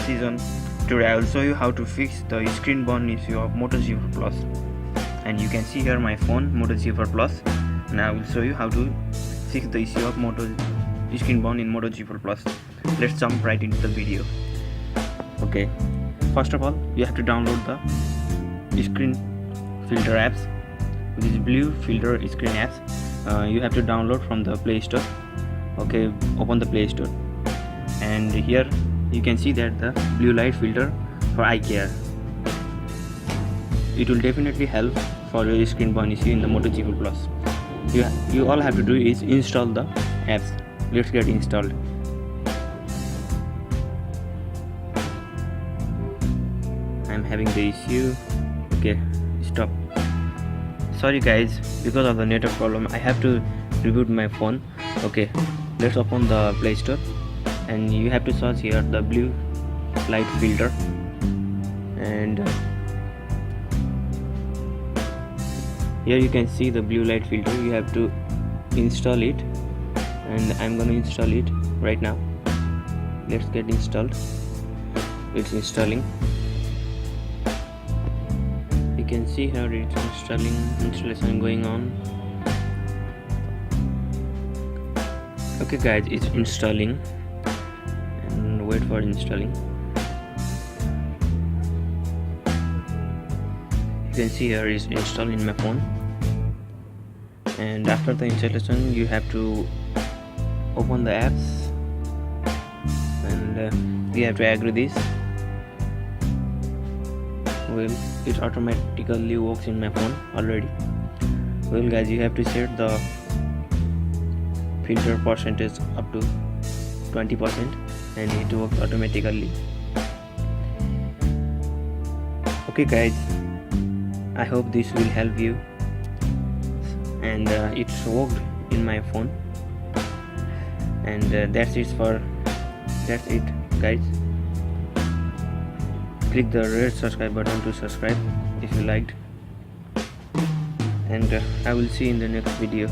season. Today I will show you how to fix the screen burn issue of Moto G4 Plus. And you can see here my phone Moto G4 Plus. And I will show you how to fix the issue of Moto screen burn in Moto G4 Plus. Let's jump right into the video. Okay, first of all you have to download the screen filter apps. This blue filter screen apps. You have to download from the Play Store. Okay, open the Play Store, and here you can see that the blue light filter for eye care. It will definitely help for your screen burn issue in the Moto G4 Plus. You all have to do is install the apps. Let's get installed. I'm having the issue. Okay, stop. Sorry guys, because of the network problem I have to reboot my phone. Okay, let's open the Play Store, and you have to search here the blue light filter, and here you can see the blue light filter. You have to install it, and I'm gonna install it right now. Let's get installed. It's installing. You can see here it's installation going on. Okay guys, it's installing, and wait for installing. You can see here is installed in my phone, and after the installation you have to open the apps, and you have to agree this. Well, it automatically works in my phone already. Well guys, you have to set the filter percentage up to 20%, and it works automatically. Okay guys, I hope this will help you, and it's worked in my phone, and that's it guys. Click the red subscribe button to subscribe if you liked, and I will see you in the next video.